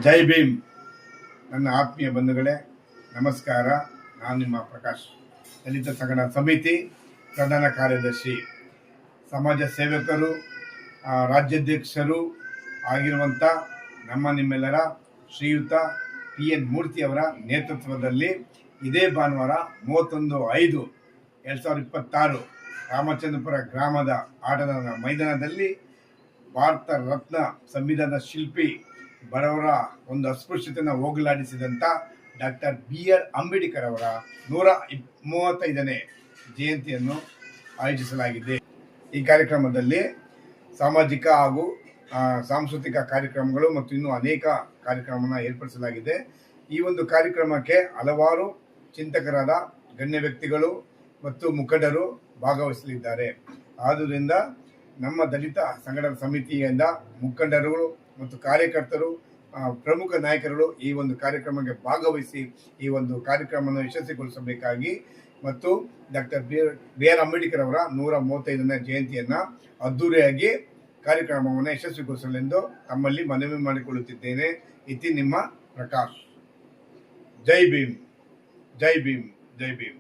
ಜೈ ಭೀಮ್. ನನ್ನ ಆತ್ಮೀಯ ಬಂಧುಗಳೇ, ನಮಸ್ಕಾರ. ನಾನು ನಿಮ್ಮ ಪ್ರಕಾಶ್, ದಲಿತ ಸಂಘಟನಾ ಸಮಿತಿ ಪ್ರಧಾನ ಕಾರ್ಯದರ್ಶಿ, ಸಮಾಜ ಸೇವಕರು, ರಾಜ್ಯಾಧ್ಯಕ್ಷರು ಆಗಿರುವಂಥ ನಿಮ್ಮೆಲ್ಲರ ಶ್ರೀಯುತ PN ಮೂರ್ತಿಯವರ ನೇತೃತ್ವದಲ್ಲಿ ಇದೇ ಭಾನುವಾರ 31/5/2026 ರಾಮಚಂದ್ರಪುರ ಗ್ರಾಮದ ಆಟದ ಮೈದಾನದಲ್ಲಿ ಭಾರತ ರತ್ನ ಸಂವಿಧಾನ ಶಿಲ್ಪಿ ಬಡವರ ಒಂದು ಅಸ್ಪೃಶ್ಯತೆಯನ್ನು ಹೋಗಲಾಡಿಸಿದಂಥ ಡಾಕ್ಟರ್ BR ಅಂಬೇಡ್ಕರ್ ಅವರ 135ನೇ ಜಯಂತಿಯನ್ನು ಆಯೋಜಿಸಲಾಗಿದೆ. ಈ ಕಾರ್ಯಕ್ರಮದಲ್ಲಿ ಸಾಮಾಜಿಕ ಹಾಗೂ ಸಾಂಸ್ಕೃತಿಕ ಕಾರ್ಯಕ್ರಮಗಳು ಮತ್ತು ಇನ್ನೂ ಅನೇಕ ಕಾರ್ಯಕ್ರಮವನ್ನು ಏರ್ಪಡಿಸಲಾಗಿದೆ. ಈ ಒಂದು ಕಾರ್ಯಕ್ರಮಕ್ಕೆ ಹಲವಾರು ಚಿಂತಕರಾದ ಗಣ್ಯ ವ್ಯಕ್ತಿಗಳು ಮತ್ತು ಮುಖಂಡರು ಭಾಗವಹಿಸಲಿದ್ದಾರೆ. ಆದ್ದರಿಂದ ನಮ್ಮ ದಲಿತ ಸಂಘಟನಾ ಸಮಿತಿಯಿಂದ ಮುಖಂಡರು ಮತ್ತು ಕಾರ್ಯಕರ್ತರು, ಪ್ರಮುಖ ನಾಯಕರುಗಳು ಈ ಒಂದು ಕಾರ್ಯಕ್ರಮಕ್ಕೆ ಭಾಗವಹಿಸಿ ಈ ಒಂದು ಕಾರ್ಯಕ್ರಮವನ್ನು ಯಶಸ್ವಿಗೊಳಿಸಬೇಕಾಗಿ ಮತ್ತು ಡಾಕ್ಟರ್ BR ಅಂಬೇಡ್ಕರ್ ಅವರ 135ನೇ ಜಯಂತಿಯನ್ನು ಅದ್ದೂರಿಯಾಗಿ ಕಾರ್ಯಕ್ರಮವನ್ನು ಯಶಸ್ವಿಗೊಳಿಸಲೆಂದು ತಮ್ಮಲ್ಲಿ ಮನವಿ ಮಾಡಿಕೊಳ್ಳುತ್ತಿದ್ದೇನೆ. ಇತಿ ನಿಮ್ಮ ಪ್ರಕಾಶ್. ಜೈ ಭೀಮ್, ಜೈ ಭೀಮ್, ಜೈ ಭೀಮ್.